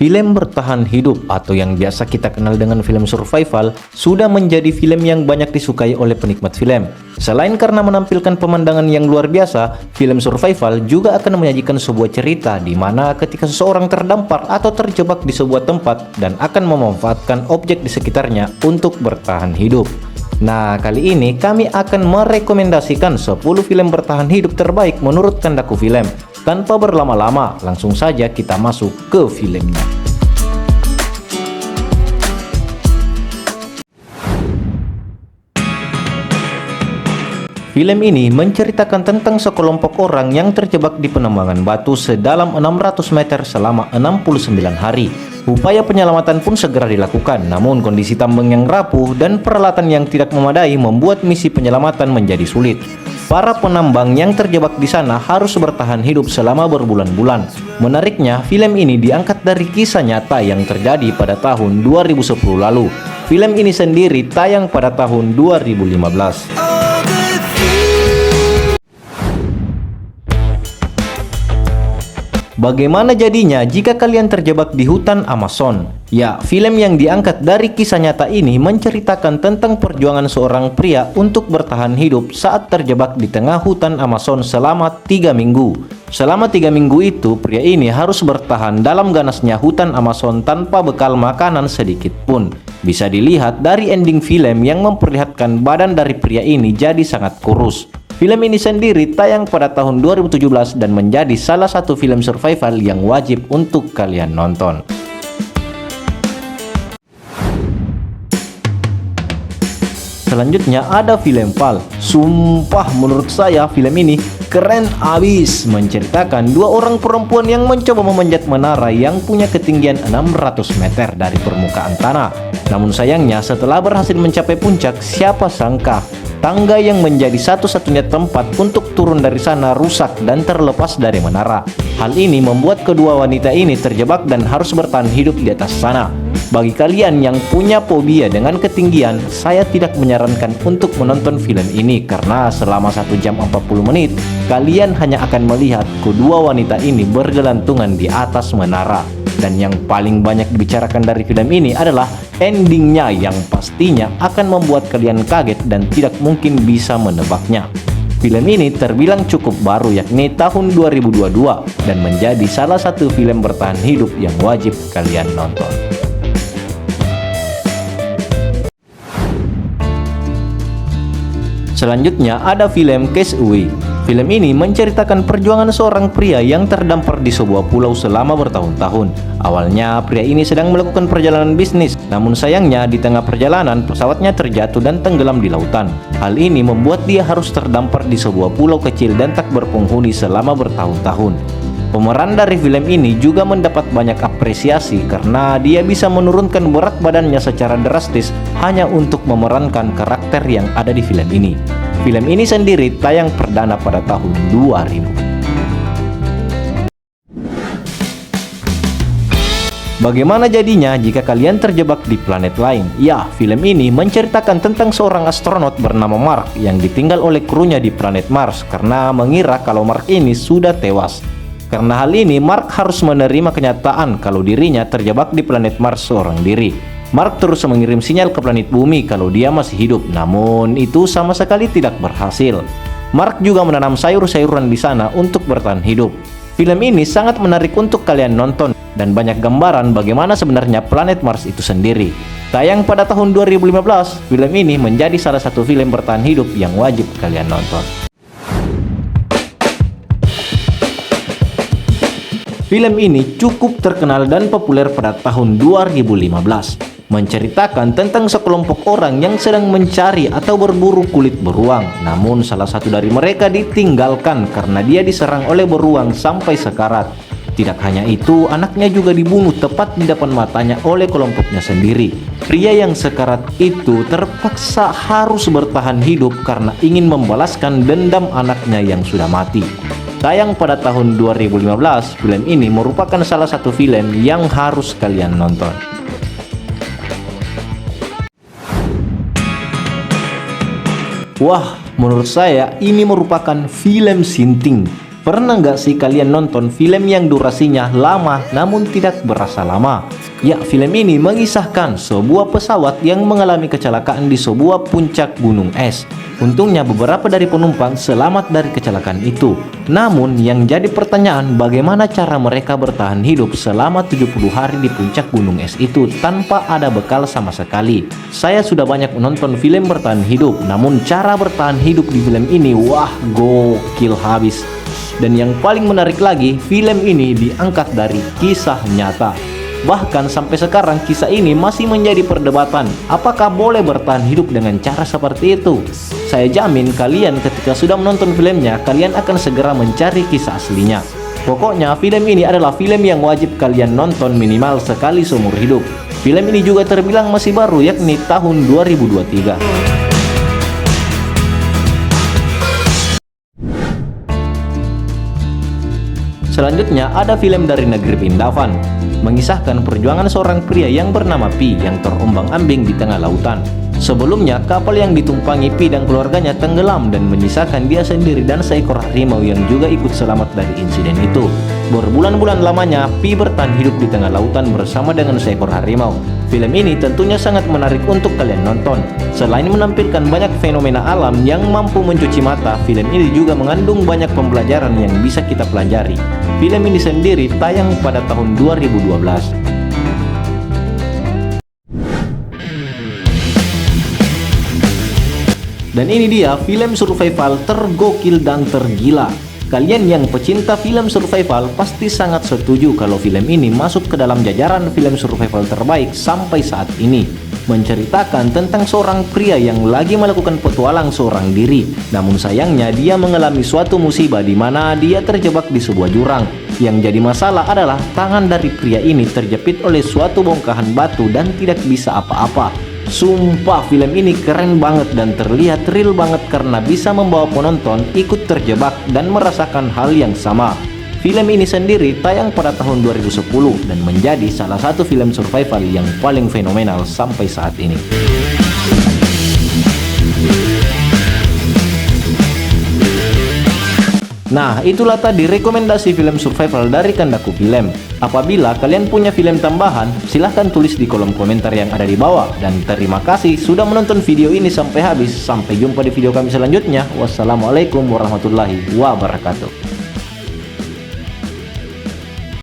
Film bertahan hidup atau yang biasa kita kenal dengan film survival sudah menjadi film yang banyak disukai oleh penikmat film. Selain karena menampilkan pemandangan yang luar biasa, film survival juga akan menyajikan sebuah cerita di mana ketika seseorang terdampar atau terjebak di sebuah tempat dan akan memanfaatkan objek di sekitarnya untuk bertahan hidup. Nah, kali ini kami akan merekomendasikan 10 film bertahan hidup terbaik menurut Kandaku Film. Tanpa berlama-lama, langsung saja kita masuk ke filmnya. Film ini menceritakan tentang sekelompok orang yang terjebak di penambangan batu sedalam 600 meter selama 69 hari. Upaya penyelamatan pun segera dilakukan, namun kondisi tambang yang rapuh dan peralatan yang tidak memadai membuat misi penyelamatan menjadi sulit. Para penambang yang terjebak di sana harus bertahan hidup selama berbulan-bulan. Menariknya, film ini diangkat dari kisah nyata yang terjadi pada tahun 2010 lalu. Film ini sendiri tayang pada tahun 2015. Bagaimana jadinya jika kalian terjebak di hutan Amazon? Ya, film yang diangkat dari kisah nyata ini menceritakan tentang perjuangan seorang pria untuk bertahan hidup saat terjebak di tengah hutan Amazon selama 3 minggu. Selama 3 minggu itu, pria ini harus bertahan dalam ganasnya hutan Amazon tanpa bekal makanan sedikit pun. Bisa dilihat dari ending film yang memperlihatkan badan dari pria ini jadi sangat kurus. Film ini sendiri tayang pada tahun 2017 dan menjadi salah satu film survival yang wajib untuk kalian nonton. Selanjutnya ada film Pal. Sumpah menurut saya film ini keren abis. Menceritakan dua orang perempuan yang mencoba memanjat menara yang punya ketinggian 600 meter dari permukaan tanah. Namun sayangnya setelah berhasil mencapai puncak, siapa sangka tangga yang menjadi satu-satunya tempat untuk turun dari sana rusak dan terlepas dari menara. Hal ini membuat kedua wanita ini terjebak dan harus bertahan hidup di atas sana. Bagi kalian yang punya fobia dengan ketinggian, saya tidak menyarankan untuk menonton film ini karena selama 1 jam 40 menit, kalian hanya akan melihat kedua wanita ini bergelantungan di atas menara. Dan yang paling banyak dibicarakan dari film ini adalah endingnya yang pastinya akan membuat kalian kaget dan tidak mungkin bisa menebaknya. Film ini terbilang cukup baru yakni tahun 2022 dan menjadi salah satu film bertahan hidup yang wajib kalian nonton. Selanjutnya ada film Castaway. Film ini menceritakan perjuangan seorang pria yang terdampar di sebuah pulau selama bertahun-tahun. Awalnya pria ini sedang melakukan perjalanan bisnis, namun sayangnya di tengah perjalanan pesawatnya terjatuh dan tenggelam di lautan. Hal ini membuat dia harus terdampar di sebuah pulau kecil dan tak berpenghuni selama bertahun-tahun. Pemeran dari film ini juga mendapat banyak apresiasi karena dia bisa menurunkan berat badannya secara drastis hanya untuk memerankan karakter yang ada di film ini. Film ini sendiri tayang perdana pada tahun 2000. Bagaimana jadinya jika kalian terjebak di planet lain? Ya, film ini menceritakan tentang seorang astronot bernama Mark yang ditinggal oleh krunya di planet Mars karena mengira kalau Mark ini sudah tewas. Karena hal ini, Mark harus menerima kenyataan kalau dirinya terjebak di planet Mars seorang diri. Mark terus mengirim sinyal ke planet Bumi kalau dia masih hidup, namun itu sama sekali tidak berhasil. Mark juga menanam sayur-sayuran di sana untuk bertahan hidup. Film ini sangat menarik untuk kalian nonton dan banyak gambaran bagaimana sebenarnya planet Mars itu sendiri. Tayang pada tahun 2015, film ini menjadi salah satu film bertahan hidup yang wajib kalian nonton. Film ini cukup terkenal dan populer pada tahun 2015. Menceritakan tentang sekelompok orang yang sedang mencari atau berburu kulit beruang. Namun salah satu dari mereka ditinggalkan karena dia diserang oleh beruang sampai sekarat. Tidak hanya itu, anaknya juga dibunuh tepat di depan matanya oleh kelompoknya sendiri. Pria yang sekarat itu terpaksa harus bertahan hidup karena ingin membalaskan dendam anaknya yang sudah mati. Tayang pada tahun 2015, film ini merupakan salah satu film yang harus kalian nonton. Wah, menurut saya ini merupakan film sinting. Pernah nggak sih kalian nonton film yang durasinya lama namun tidak berasa lama? Ya, film ini mengisahkan sebuah pesawat yang mengalami kecelakaan di sebuah puncak gunung es. Untungnya beberapa dari penumpang selamat dari kecelakaan itu. Namun yang jadi pertanyaan, bagaimana cara mereka bertahan hidup selama 70 hari di puncak gunung es itu tanpa ada bekal sama sekali? Saya sudah banyak menonton film bertahan hidup, namun cara bertahan hidup di film ini wah gokil habis. Dan yang paling menarik lagi, film ini diangkat dari kisah nyata. Bahkan sampai sekarang kisah ini masih menjadi perdebatan. Apakah boleh bertahan hidup dengan cara seperti itu? Saya jamin kalian ketika sudah menonton filmnya, kalian akan segera mencari kisah aslinya. Pokoknya film ini adalah film yang wajib kalian nonton minimal sekali seumur hidup. Film ini juga terbilang masih baru, yakni tahun 2023. Selanjutnya ada film dari negeri Pindavan, mengisahkan perjuangan seorang pria yang bernama Pi yang terombang-ambing di tengah lautan. Sebelumnya, kapal yang ditumpangi Pi dan keluarganya tenggelam dan menyisakan dia sendiri dan seekor harimau yang juga ikut selamat dari insiden itu. Berbulan-bulan lamanya, Pi bertahan hidup di tengah lautan bersama dengan seekor harimau. Film ini tentunya sangat menarik untuk kalian nonton. Selain menampilkan banyak fenomena alam yang mampu mencuci mata, film ini juga mengandung banyak pembelajaran yang bisa kita pelajari. Film ini sendiri tayang pada tahun 2012. Dan ini dia film survival tergokil dan tergila. Kalian yang pecinta film survival pasti sangat setuju kalau film ini masuk ke dalam jajaran film survival terbaik sampai saat ini. Menceritakan tentang seorang pria yang lagi melakukan petualang seorang diri. Namun sayangnya dia mengalami suatu musibah di mana dia terjebak di sebuah jurang. Yang jadi masalah adalah tangan dari pria ini terjepit oleh suatu bongkahan batu dan tidak bisa apa-apa. Sumpah film ini keren banget dan terlihat real banget karena bisa membawa penonton ikut terjebak dan merasakan hal yang sama. Film ini sendiri tayang pada tahun 2010 dan menjadi salah satu film survival yang paling fenomenal sampai saat ini. Nah, itulah tadi rekomendasi film survival dari Kandaku Film. Apabila kalian punya film tambahan, silahkan tulis di kolom komentar yang ada di bawah. Dan terima kasih sudah menonton video ini sampai habis. Sampai jumpa di video kami selanjutnya. Wassalamualaikum warahmatullahi wabarakatuh.